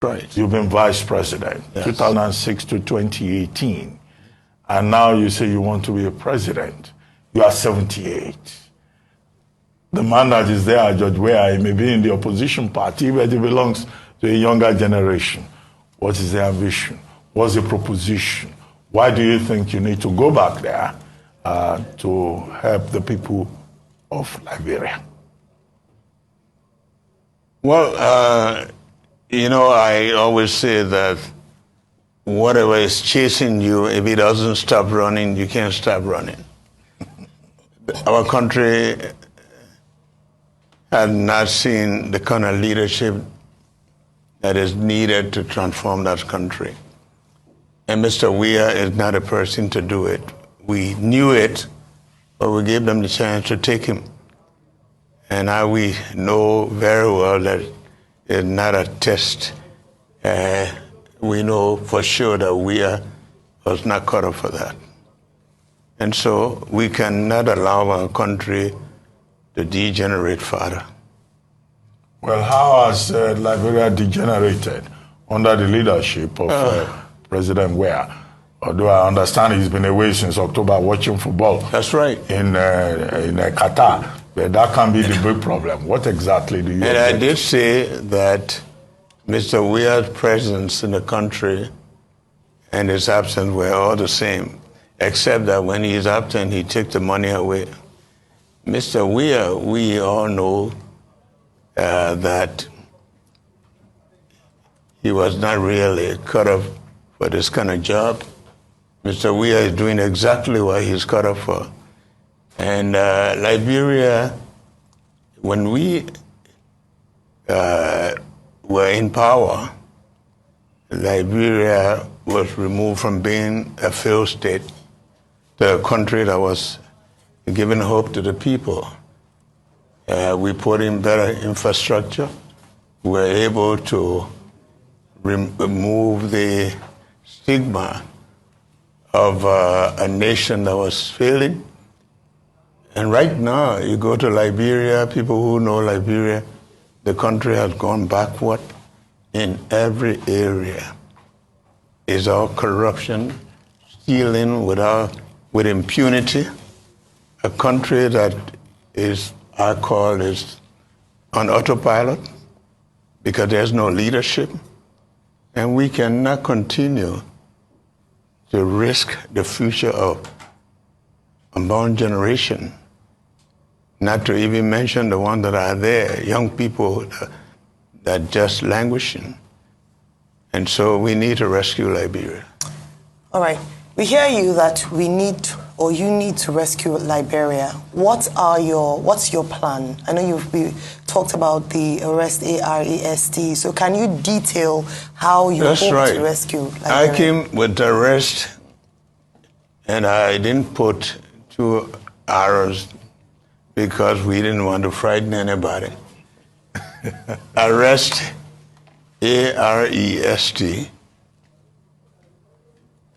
Right. You've been vice president, yes. 2006 to 2018. And now you say you want to be a president. You are 78. The man that is there, George Weah, he may be in the opposition party, but he belongs to a younger generation. What is the ambition? What's the proposition? Why do you think you need to go back there to help the people of Liberia? Well, you know, I always say that whatever is chasing you, if it doesn't stop running, you can't stop running. Our country had not seen the kind of leadership that is needed to transform that country. And Mr. Weah is not a person to do it. We knew it, but we gave them the chance to take him. And now we know very well that it's not a test. We know for sure that Weah was not cut up for that. And so we cannot allow our country to degenerate further. Well, how has Liberia degenerated under the leadership of President Weah? Although I understand he's been away since October watching football. That's right. In Qatar. But that can be the big problem. What exactly do you And I did say that Mr. Weah's presence in the country and his absence were all the same, except that when he's absent, he took the money away. Mr. Weah, we all know that he was not really cut up for this kind of job. Mr. Weah is doing exactly what he's cut up for. And Liberia, when we were in power, Liberia was removed from being a failed state to a country that was giving hope to the people. We put in better infrastructure. We were able to remove the stigma of a nation that was failing. And right now, you go to Liberia, people who know Liberia, the country has gone backward in every area. It's all corruption, stealing with impunity. A country that is, I call, is on autopilot because there's no leadership. And we cannot continue to risk the future of unborn generation, not to even mention the ones that are there, young people that just languishing. And so we need to rescue Liberia. All right. We hear you that we need, or you need to rescue Liberia. What's your plan? I know we talked about the arrest, AREST. So can you detail how you hope to rescue Liberia? I came with the arrest, and I didn't put 2 arrows because we didn't want to frighten anybody. Arrest, AREST.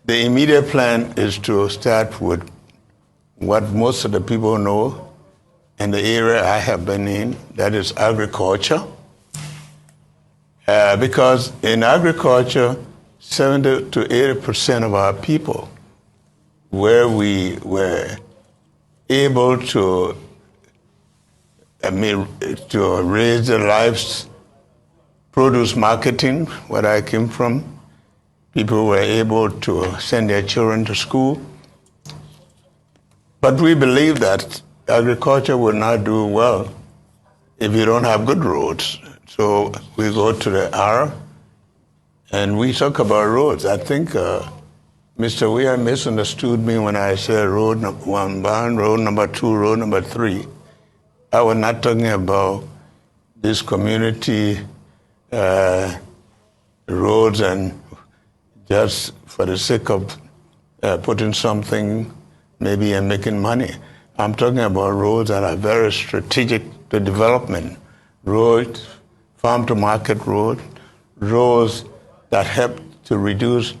The immediate plan is to start with what most of the people know in the area I have been in, that is agriculture. Because in agriculture, 70 to 80% of our people, where we were able to raise their lives, produce marketing, where I came from, people were able to send their children to school. But we believe that agriculture will not do well if you don't have good roads. So we go to the R and we talk about roads. I think Mr. Weah misunderstood me when I said road number 1, road number 2, road number 3. I was not talking about this community roads and just for the sake of putting something maybe and making money. I'm talking about roads that are very strategic to development. Roads, farm-to-market roads that help to reduce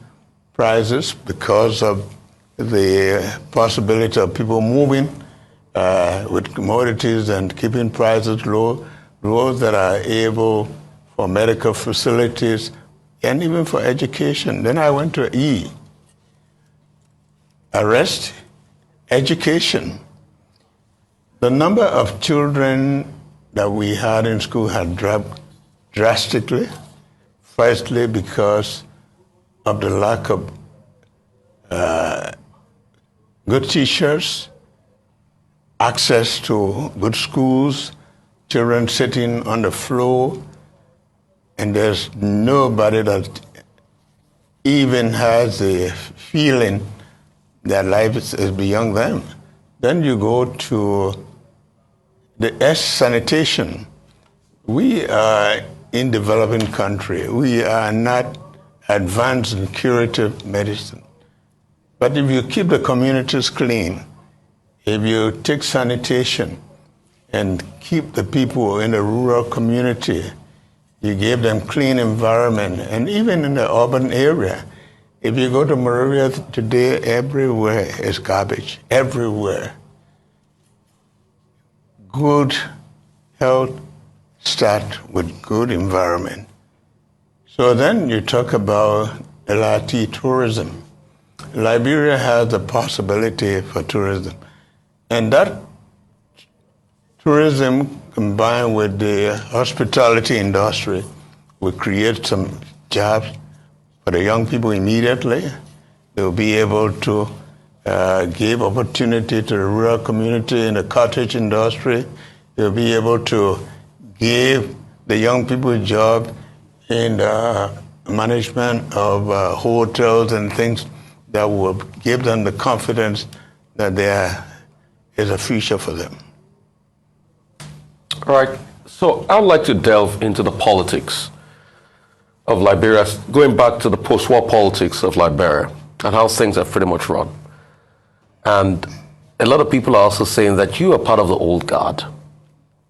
prices because of the possibility of people moving with commodities and keeping prices low. Roads that are able for medical facilities, and even for education. Then I went to E. Arrest, education. The number of children that we had in school had dropped drastically. Firstly, because of the lack of good teachers, access to good schools, children sitting on the floor, and there's nobody that even has the feeling that life is beyond them. Then you go to the S, sanitation. We are in developing country. We are not advanced in curative medicine. But if you keep the communities clean, if you take sanitation and keep the people in the rural community, you give them clean environment, and even in the urban area, if you go to Monrovia today, everywhere is garbage, everywhere. Good health starts with good environment. So then you talk about LRT tourism. Liberia has the possibility for tourism. And that tourism combined with the hospitality industry will create some jobs for the young people immediately. They'll be able to give opportunity to the rural community in the cottage industry. They'll be able to give the young people a job in the management of hotels and things that will give them the confidence that there is a future for them. All right. So I would like to delve into the politics of Liberia, going back to the post-war politics of Liberia and how things are pretty much run. And a lot of people are also saying that you are part of the old guard.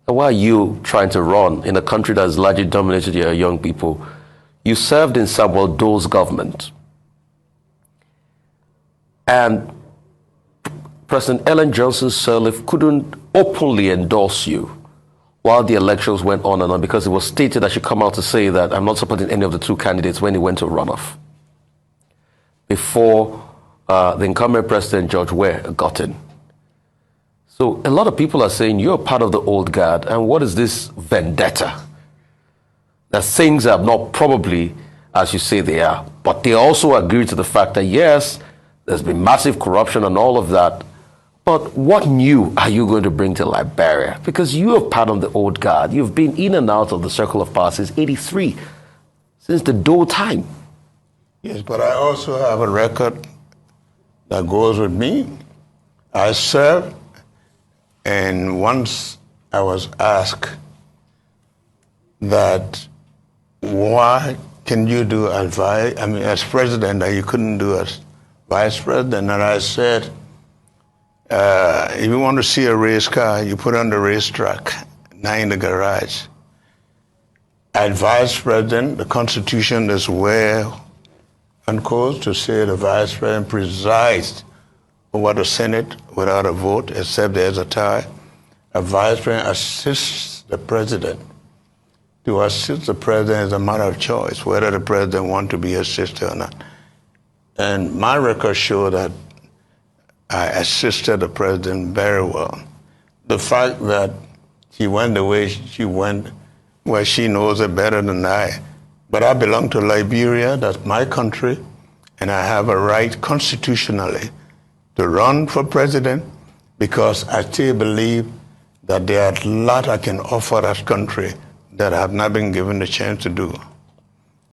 And why are you trying to run in a country that is largely dominated by young people? You served in Samuel Doe's government. And President Ellen Johnson Sirleaf couldn't openly endorse you while the elections went on and on, because it was stated that she come out to say that I'm not supporting any of the two candidates when he went to runoff before the incumbent president, George Weah, got in. So a lot of people are saying you're part of the old guard, and what is this vendetta? That things are not probably as you say they are, but they also agree to the fact that yes, there's been massive corruption and all of that, but what new are you going to bring to Liberia? Because you are part of the old guard. You've been in and out of the circle of power since '83, since the Doe time. Yes, but I also have a record that goes with me. I served, and once I was asked that why can you do as president that you couldn't do as vice president, and I said, if you want to see a race car, you put it on the racetrack, not in the garage. As vice president, the Constitution is well unclosed to say the vice president presides over the Senate without a vote, except there's a tie. A vice president assists the president. To assist the president is a matter of choice, whether the president wants to be assisted or not. And my records show that I assisted the president very well. The fact that she went the way she went, well, she knows it better than I. But I belong to Liberia, that's my country, and I have a right constitutionally to run for president because I still believe that there are a lot I can offer that country that I have not been given the chance to do.